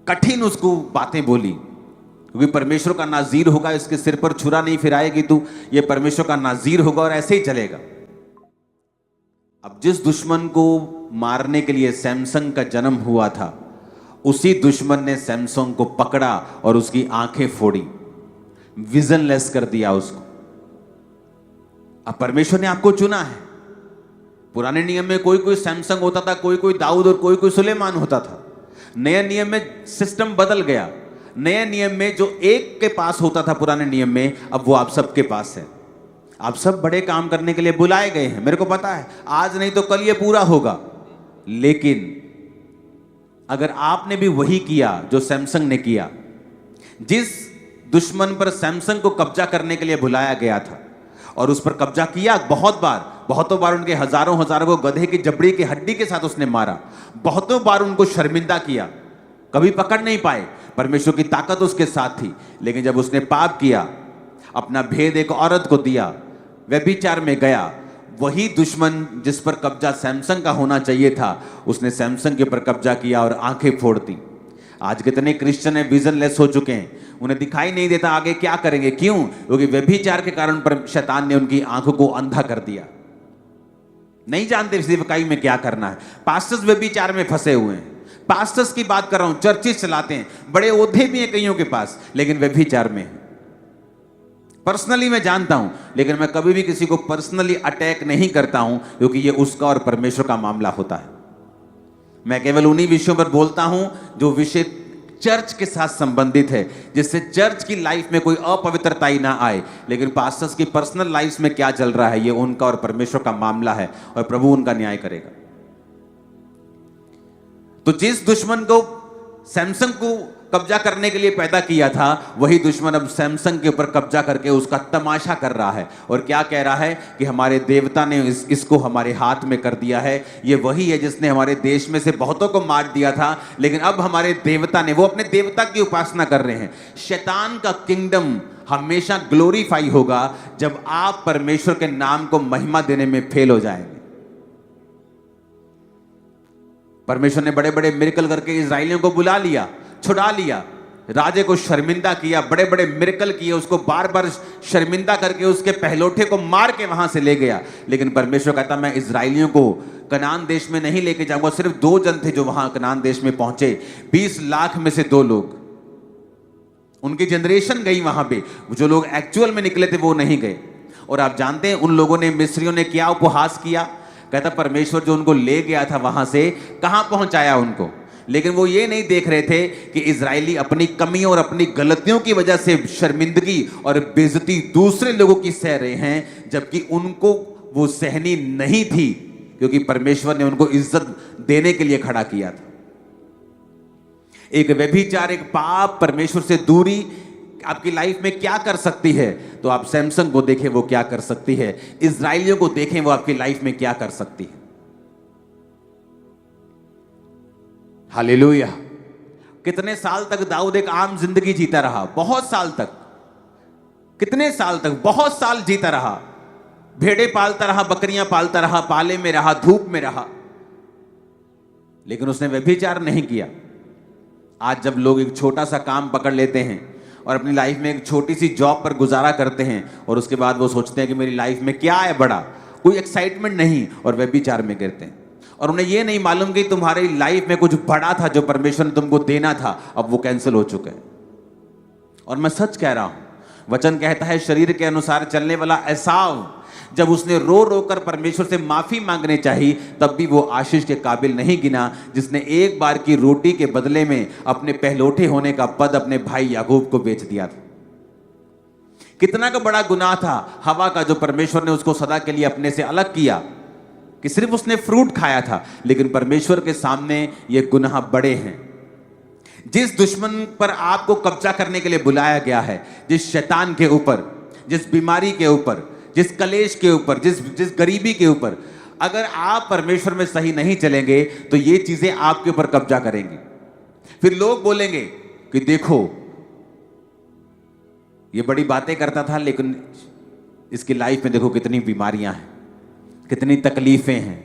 कठिन उसको बातें बोली, क्योंकि परमेश्वर का नाज़ीर होगा, इसके सिर पर छुरा नहीं फिराएगी तू, ये परमेश्वर का नाज़ीर होगा और ऐसे ही चलेगा। अब जिस दुश्मन को मारने के लिए सैमसन का जन्म हुआ था, उसी दुश्मन ने सैमसन को पकड़ा और उसकी आंखें फोड़ी, विजनलेस कर दिया उसको। अब परमेश्वर ने आपको चुना है। पुराने नियम में कोई कोई सैमसन होता था, कोई कोई दाऊद और कोई कोई सुलेमान होता था। नए नियम में सिस्टम बदल गया। नए नियम में जो एक के पास होता था पुराने नियम में, अब वो आप सबके पास है। आप सब बड़े काम करने के लिए बुलाए गए हैं, मेरे को पता है, आज नहीं तो कल ये पूरा होगा। लेकिन अगर आपने भी वही किया जो सैमसन ने किया, जिस दुश्मन पर सैमसन को कब्जा करने के लिए बुलाया गया था और उस पर कब्जा किया, बहुतों बार उनके हजारों को गधे की जबड़ी की हड्डी के साथ उसने मारा, बहुतों बार उनको शर्मिंदा किया, कभी पकड़ नहीं पाए। परमेश्वर की ताकत उसके साथ थी। लेकिन जब उसने पाप किया, अपना भेद एक औरत को दिया, व्यभिचार में गया, वही दुश्मन जिस पर कब्जा सैमसन का होना चाहिए था, उसने सैमसन के ऊपर कब्जा किया और आंखें फोड़ दी। आज कितने क्रिश्चियन है विजनलेस हो चुके हैं, उन्हें दिखाई नहीं देता आगे क्या करेंगे। क्यों? क्योंकि व्यभिचार के कारण पर शैतान ने उनकी आंखों को अंधा कर दिया। नहीं जानते सेवकाई में क्या करना है। पास्टर्स व्यभिचार में फंसे हुए हैं। पास्टर्स की बात कर रहा हूं, चर्चेस चलाते हैं, बड़े ओहदे भी हैं कईयों के पास, लेकिन व्यभिचार में है। पर्सनली मैं जानता हूं, लेकिन मैं कभी भी किसी को पर्सनली अटैक नहीं करता हूं, क्योंकि ये उसका और परमेश्वर का मामला होता है। मैं केवल उन्हीं विषयों पर बोलता हूं जो विषय चर्च के साथ संबंधित है, जिससे चर्च की लाइफ में कोई अपवित्रताई ना आए। लेकिन पास्टर्स की पर्सनल लाइफ में क्या चल रहा है, ये उनका और परमेश्वर का मामला है और प्रभु उनका न्याय करेगा। तो जिस दुश्मन को सैमसन को कब्जा करने के लिए पैदा किया था, वही दुश्मन अब सैमसन के ऊपर कब्जा करके उसका तमाशा कर रहा है और क्या कह रहा है कि हमारे देवता ने इसको हमारे हाथ में कर दिया है। ये वही है जिसने हमारे देश में से बहुतों को मार दिया था, लेकिन अब हमारे देवता ने, वो अपने देवता की उपासना कर रहे हैं। शैतान का किंगडम हमेशा ग्लोरीफाई होगा जब आप परमेश्वर के नाम को महिमा देने में फेल हो जाएंगे। परमेश्वर ने बड़े बड़े मिरेकल करके इजराइलियों को बुला लिया, छुड़ा लिया, राजे को शर्मिंदा किया, बड़े बड़े मिरेकल किए, उसको बार बार शर्मिंदा करके उसके पहलोठे को मार के वहां से ले गया। लेकिन परमेश्वर कहता, मैं इजराइलियों को कनान देश में नहीं लेके जाऊंगा। सिर्फ 2 जन थे जो वहां कनान देश में पहुंचे, 20 लाख में से 2 लोग, उनकी जनरेशन गई वहां पे, जो लोग एक्चुअल में निकले थे वो नहीं गए। और आप जानते हैं उन लोगों ने, मिस्रियों ने क्या उपहास किया। कहता परमेश्वर जो उनको ले गया था वहां से, कहां पहुंचाया उनको। लेकिन वो ये नहीं देख रहे थे कि इजरायली अपनी कमियों और अपनी गलतियों की वजह से शर्मिंदगी और बेइज्जती दूसरे लोगों की सह रहे हैं, जबकि उनको वो सहनी नहीं थी, क्योंकि परमेश्वर ने उनको इज्जत देने के लिए खड़ा किया था। एक व्यभिचार, एक पाप, परमेश्वर से दूरी आपकी लाइफ में क्या कर सकती है, तो आप सैमसन को देखें वो क्या कर सकती है, इजराइलियों को देखें वो आपकी लाइफ में क्या कर सकती है। हालेलुया। कितने साल तक दाऊद एक आम जिंदगी जीता रहा, बहुत साल तक। कितने साल तक, बहुत साल जीता रहा, भेड़े पालता रहा, बकरियां पालता रहा, पाले में रहा, धूप में रहा, लेकिन उसने व्यभिचार नहीं किया। आज जब लोग एक छोटा सा काम पकड़ लेते हैं और अपनी लाइफ में एक छोटी सी जॉब पर गुजारा करते हैं और उसके बाद वो सोचते हैं कि मेरी लाइफ में क्या है बड़ा, कोई एक्साइटमेंट नहीं, और व्यभिचार में गिरते हैं, और उन्हें ये नहीं मालूम कि तुम्हारी लाइफ में कुछ बड़ा था जो परमेश्वर ने तुमको देना था, अब वो कैंसिल हो चुका है। और मैं सच कह रहा हूं, वचन कहता है शरीर के अनुसार चलने वाला एसाव जब उसने रो रो कर परमेश्वर से माफी मांगने चाहिए, तब भी वो आशीष के काबिल नहीं गिना, जिसने एक बार की रोटी के बदले में अपने पहलौठे होने का पद अपने भाई याकूब को बेच दिया था। कितना का बड़ा गुनाह था हवा का, जो परमेश्वर ने उसको सदा के लिए अपने से अलग किया, कि सिर्फ उसने फ्रूट खाया था, लेकिन परमेश्वर के सामने ये गुनाह बड़े हैं। जिस दुश्मन पर आपको कब्जा करने के लिए बुलाया गया है, जिस शैतान के ऊपर, जिस बीमारी के ऊपर, जिस कलेश के ऊपर, जिस गरीबी के ऊपर, अगर आप परमेश्वर में सही नहीं चलेंगे तो ये चीजें आपके ऊपर कब्जा करेंगी। फिर लोग बोलेंगे कि देखो ये बड़ी बातें करता था, लेकिन इसकी लाइफ में देखो कितनी बीमारियां हैं, कितनी तकलीफें हैं।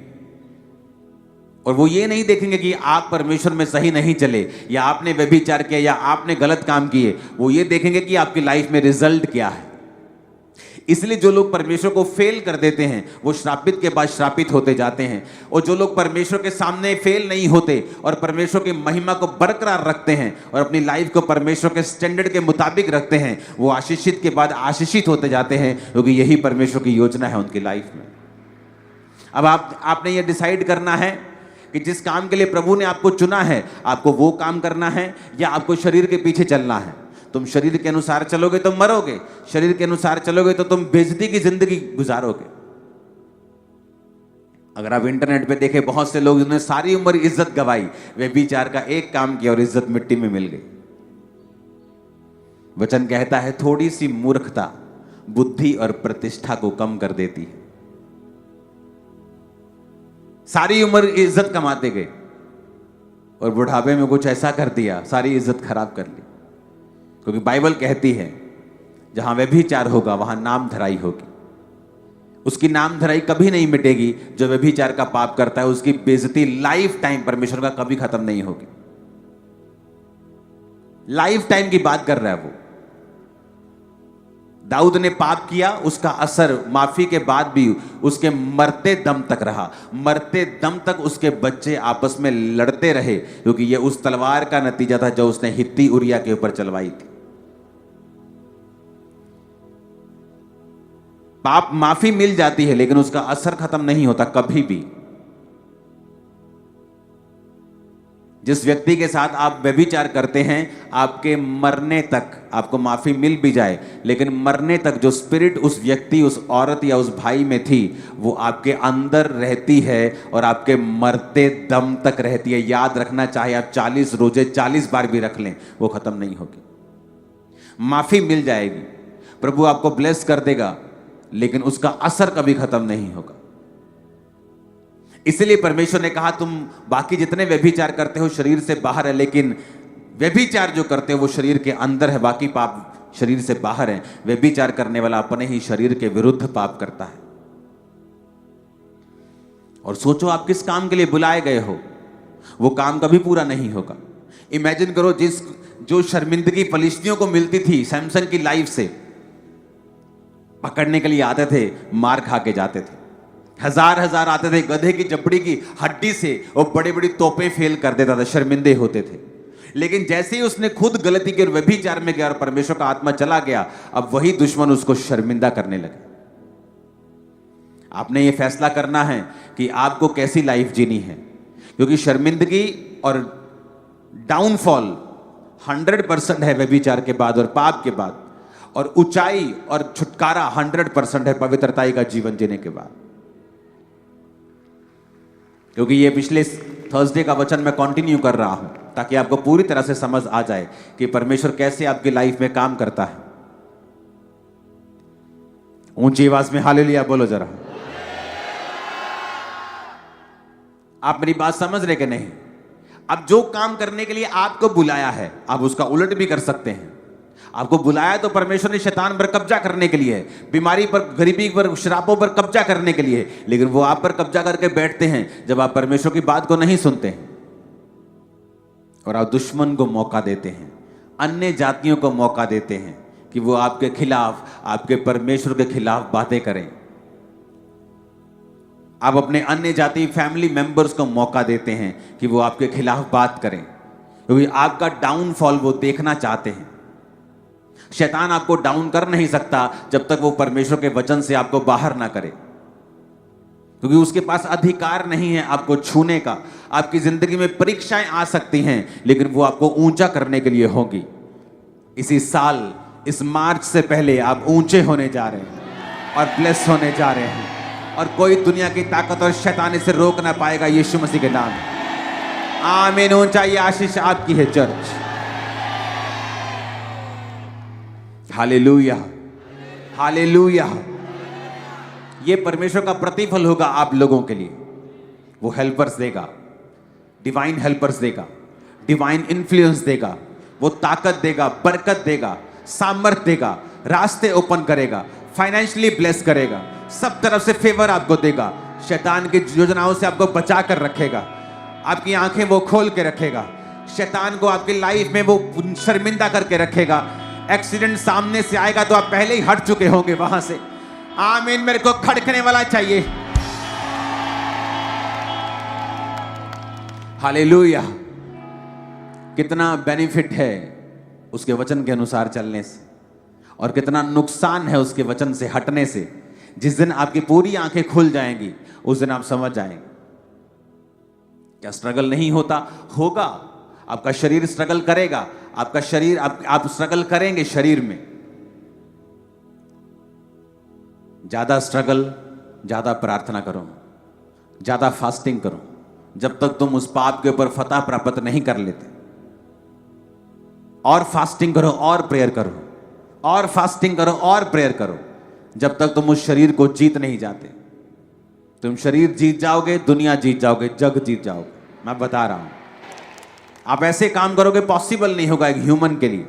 और वो ये नहीं देखेंगे कि आप परमेश्वर में सही नहीं चले, या आपने व्यभिचार किया, या आपने गलत काम किए, वो ये देखेंगे कि आपकी लाइफ में रिजल्ट क्या है। इसलिए जो लोग परमेश्वर को फेल कर देते हैं वो श्रापित के बाद श्रापित होते जाते हैं, और जो लोग परमेश्वर के सामने फेल नहीं होते और परमेश्वर की महिमा को बरकरार रखते हैं और अपनी लाइफ को परमेश्वर के स्टैंडर्ड के मुताबिक रखते हैं, वो आशीषित के बाद आशीषित होते जाते हैं, क्योंकि यही परमेश्वर की योजना है उनकी लाइफ में। अब आपने ये डिसाइड करना है कि जिस काम के लिए प्रभु ने आपको चुना है, आपको वो काम करना है या आपको शरीर के पीछे चलना है। तुम शरीर के अनुसार चलोगे तो मरोगे, शरीर के अनुसार चलोगे तो तुम बेइज्जती की जिंदगी गुजारोगे। अगर आप इंटरनेट पे देखें, बहुत से लोग जिन्होंने सारी उम्र इज्जत गवाई, व्यभिचार का एक काम किया और इज्जत मिट्टी में मिल गई। वचन कहता है थोड़ी सी मूर्खता बुद्धि और प्रतिष्ठा को कम कर देती है। सारी उम्र इज्जत कमाते गए और बुढ़ापे में कुछ ऐसा कर दिया, सारी इज्जत खराब कर ली। क्योंकि बाइबल कहती है जहां व्यभिचार होगा वहां नाम धराई होगी। उसकी नाम धराई कभी नहीं मिटेगी। जो व्यभिचार का पाप करता है उसकी बेइज्जती लाइफ टाइम परमेश्वर का कभी खत्म नहीं होगी। लाइफ टाइम की बात कर रहा है वो। दाऊद ने पाप किया, उसका असर माफी के बाद भी उसके मरते दम तक रहा। मरते दम तक उसके बच्चे आपस में लड़ते रहे, क्योंकि यह उस तलवार का नतीजा था जो उसने हित्ती उरिया के ऊपर चलवाई थी। पाप माफी मिल जाती है लेकिन उसका असर खत्म नहीं होता कभी भी। जिस व्यक्ति के साथ आप व्यभिचार करते हैं, आपके मरने तक आपको माफी मिल भी जाए, लेकिन मरने तक जो स्पिरिट उस व्यक्ति, उस औरत या उस भाई में थी, वो आपके अंदर रहती है और आपके मरते दम तक रहती है। याद रखना, चाहे आप 40 रोजे 40 बार भी रख लें, वो खत्म नहीं होगी। माफी मिल जाएगी, प्रभु आपको ब्लेस कर देगा, लेकिन उसका असर कभी खत्म नहीं होगा। इसलिए परमेश्वर ने कहा तुम बाकी जितने व्यभिचार करते हो शरीर से बाहर है, लेकिन व्यभिचार जो करते हो वो शरीर के अंदर है, बाकी पाप शरीर से बाहर है। व्यभिचार करने वाला अपने ही शरीर के विरुद्ध पाप करता है। और सोचो आप किस काम के लिए बुलाए गए हो, वो काम कभी पूरा नहीं होगा। इमेजिन करो जो शर्मिंदगी फलिश्तियों को मिलती थी सैमसन की लाइफ से, पकड़ने के लिए आते थे, मार खा के जाते थे, हजार हजार आते थे, गधे की जबड़ी की हड्डी से वो बड़ी बड़ी तोपें फेल कर देता था, शर्मिंदे होते थे। लेकिन जैसे ही उसने खुद गलती की और व्यभिचार में गया और परमेश्वर का आत्मा चला गया, अब वही दुश्मन उसको शर्मिंदा करने लगे। आपने ये फैसला करना है कि आपको कैसी लाइफ जीनी है, क्योंकि शर्मिंदगी और डाउनफॉल 100% है व्यभिचार के बाद और पाप के बाद, और ऊंचाई और छुटकारा 100% है पवित्रताई का जीवन जीने के बाद। क्योंकि ये पिछले थर्सडे का वचन मैं कंटिन्यू कर रहा हूं ताकि आपको पूरी तरह से समझ आ जाए कि परमेश्वर कैसे आपकी लाइफ में काम करता है। ऊंची आवाज में हालेलुया बोलो जरा। आप मेरी बात समझ रहे कि नहीं? अब जो काम करने के लिए आपको बुलाया है, आप उसका उलट भी कर सकते हैं। आपको बुलाया तो परमेश्वर ने शैतान पर कब्जा करने के लिए है, बीमारी पर, गरीबी पर, शराबों पर कब्जा करने के लिए, लेकिन वो आप पर कब्जा करके बैठते हैं जब आप परमेश्वर की बात को नहीं सुनते हैं और आप दुश्मन को मौका देते हैं, अन्य जातियों को मौका देते हैं कि वो आपके खिलाफ, आपके परमेश्वर के खिलाफ बातें करें। आप अपने अन्य जाति फैमिली मेंबर्स को मौका देते हैं कि वो आपके खिलाफ बात करें, क्योंकि आपका डाउनफॉल वो देखना चाहते हैं। शैतान आपको डाउन कर नहीं सकता जब तक वो परमेश्वर के वचन से आपको बाहर ना करे, क्योंकि उसके पास अधिकार नहीं है आपको छूने का। आपकी जिंदगी में परीक्षाएं आ सकती हैं, लेकिन वो आपको ऊंचा करने के लिए होगी। इसी साल, इस मार्च से पहले आप ऊंचे होने जा रहे हैं और ब्लेस होने जा रहे हैं, और कोई दुनिया की ताकत और शैतान इसे रोक ना पाएगा, यीशु मसीह के नाम। आमीन। ऊंचाई आशीष आपकी है चर्च। Hallelujah, hallelujah. ये परमेश्वर का प्रतिफल होगा आप लोगों के लिए। वो हेल्पर्स देगा, डिवाइन हेल्पर्स देगा, डिवाइन इन्फ्लुएंस देगा, वो ताकत देगा, बरकत देगा, सामर्थ देगा, रास्ते ओपन करेगा, फाइनेंशियली ब्लेस करेगा, सब तरफ से फेवर आपको देगा, शैतान की योजनाओं से आपको बचा कर रखेगा, आपकी आंखें वो खोल के रखेगा, शैतान को आपकी लाइफ में वो शर्मिंदा करके रखेगा। एक्सीडेंट सामने से आएगा तो आप पहले ही हट चुके होंगे वहां से। आमीन। मेरे को खड़कने वाला चाहिए। हालेलुया। कितना बेनिफिट है उसके वचन के अनुसार चलने से, और कितना नुकसान है उसके वचन से हटने से। जिस दिन आपकी पूरी आंखें खुल जाएंगी, उस दिन आप समझ जाएंगे क्या स्ट्रगल नहीं होता। होगा, आपका शरीर स्ट्रगल करेगा, आपका शरीर, आप स्ट्रगल करेंगे शरीर में। ज्यादा स्ट्रगल, ज्यादा प्रार्थना करो, ज्यादा फास्टिंग करो, जब तक तुम उस पाप के ऊपर फतह प्राप्त नहीं कर लेते। और फास्टिंग करो, और प्रेयर करो, और फास्टिंग करो, और प्रेयर करो, जब तक तुम उस शरीर को जीत नहीं जाते। तुम शरीर जीत जाओगे, दुनिया जीत जाओगे, जग जीत जाओगे। मैं बता रहा हूं, आप ऐसे काम करोगे, पॉसिबल नहीं होगा एक ह्यूमन के लिए।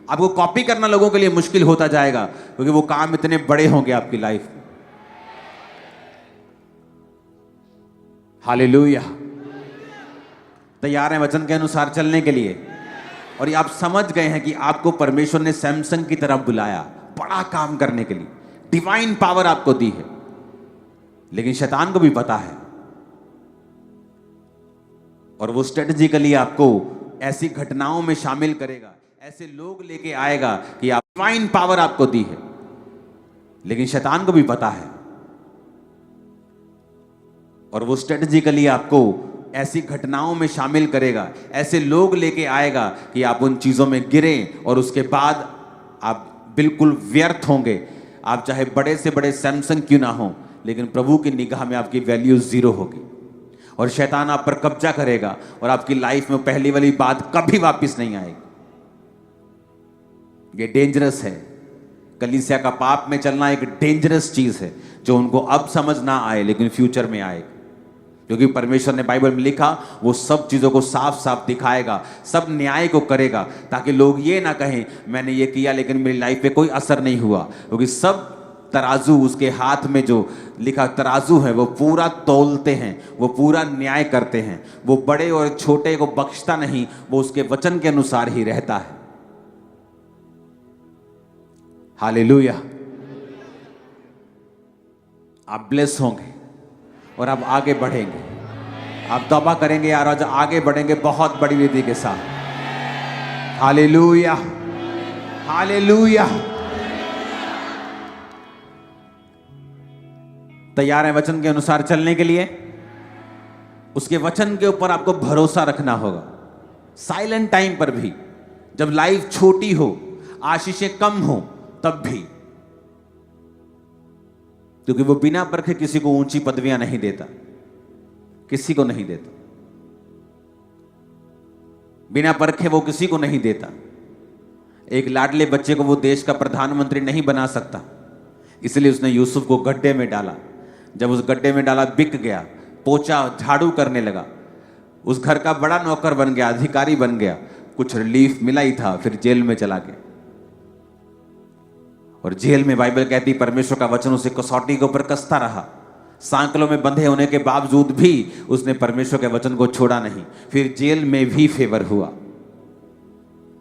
आपको कॉपी करना लोगों के लिए मुश्किल होता जाएगा, क्योंकि वो काम इतने बड़े होंगे आपकी लाइफ में। हालेलुया। तैयार हैं वचन के अनुसार चलने के लिए? और ये आप समझ गए हैं कि आपको परमेश्वर ने सैमसंग की तरफ बुलाया बड़ा काम करने के लिए, डिवाइन पावर आपको दी है। लेकिन शैतान को भी पता है, और वो स्ट्रेटेजिकली आपको ऐसी घटनाओं में शामिल करेगा, ऐसे लोग लेके आएगा कि आप, डिवाइन पावर आपको दी है, लेकिन शैतान को भी पता है, और वो स्ट्रेटेजिकली आपको ऐसी घटनाओं में शामिल करेगा, ऐसे लोग लेके आएगा कि आप उन चीजों में गिरें, और उसके बाद आप बिल्कुल व्यर्थ होंगे। आप चाहे बड़े से बड़े सैमसंग क्यों ना हो, लेकिन प्रभु की निगाह में आपकी वैल्यू जीरो होगी, और शैतान आप पर कब्जा करेगा, और आपकी लाइफ में पहली वाली बात कभी वापस नहीं आएगी। ये डेंजरस है। कलीसिया का पाप में चलना एक डेंजरस चीज है, जो उनको अब समझ ना आए, लेकिन फ्यूचर में आएगा। क्योंकि परमेश्वर ने बाइबल में लिखा, वो सब चीजों को साफ साफ दिखाएगा, सब न्याय को करेगा, ताकि लोग ये ना कहें मैंने ये किया लेकिन मेरी लाइफ पे कोई असर नहीं हुआ। क्योंकि सब तराजू, उसके हाथ में जो लिखा तराजू है, वो पूरा तौलते हैं, वो पूरा न्याय करते हैं। वो बड़े और छोटे को बख्शता नहीं, वो उसके वचन के अनुसार ही रहता है। हालेलुया। आप ब्लेस होंगे और आप आगे बढ़ेंगे। आप तौबा करेंगे यार, आज आगे बढ़ेंगे बहुत बड़ी विधि के साथ। Hallelujah, hallelujah. तैयार है वचन के अनुसार चलने के लिए? उसके वचन के ऊपर आपको भरोसा रखना होगा। साइलेंट टाइम पर भी, जब लाइफ छोटी हो, आशीषें कम हो, तब भी, क्योंकि वो बिना परखे किसी को ऊंची पदवियां नहीं देता, किसी को नहीं देता। बिना परखे वो किसी को नहीं देता। एक लाडले बच्चे को वो देश का प्रधानमंत्री नहीं बना सकता, इसलिए उसने यूसुफ को गड्ढे में डाला। जब उस गड्ढे में डाला, बिक गया, पोछा झाड़ू करने लगा, उस घर का बड़ा नौकर बन गया, अधिकारी बन गया। कुछ रिलीफ मिला ही था, फिर जेल में चला गया। और जेल में बाइबल कहती परमेश्वर का वचन उसे कसौटी के ऊपर कसता रहा। सांकलों में बंधे होने के बावजूद भी उसने परमेश्वर के वचन को छोड़ा नहीं, फिर जेल में भी फेवर हुआ।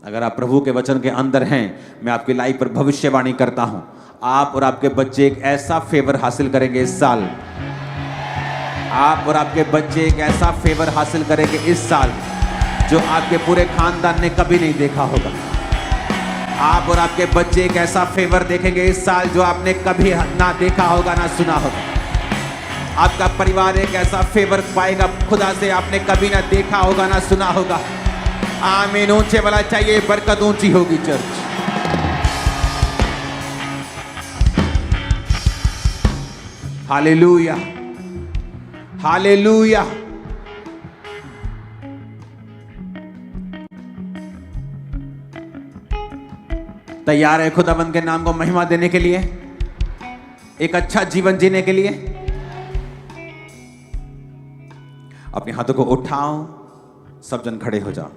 अगर आप प्रभु के वचन के अंदर हैं, मैं आपकी लाइफ पर भविष्यवाणी करता हूं, आप और आपके बच्चे एक ऐसा फेवर हासिल करेंगे इस साल। आप और आपके बच्चे एक ऐसा फेवर हासिल करेंगे इस साल जो आपके पूरे खानदान ने कभी नहीं देखा होगा। आप और आपके बच्चे एक ऐसा फेवर देखेंगे इस साल जो आपने कभी ना देखा होगा ना सुना होगा। आपका परिवार एक ऐसा फेवर पाएगा खुदा से आपने कभी ना देखा होगा ना सुना होगा। आमीन। ऊंचे वाला चाहिए, बरकत ऊंची होगी चर्च। Hallelujah, hallelujah. तैयार है खुदावंद के नाम को महिमा देने के लिए, एक अच्छा जीवन जीने के लिए? अपने हाथों को उठाओ, सब जन खड़े हो जाओ।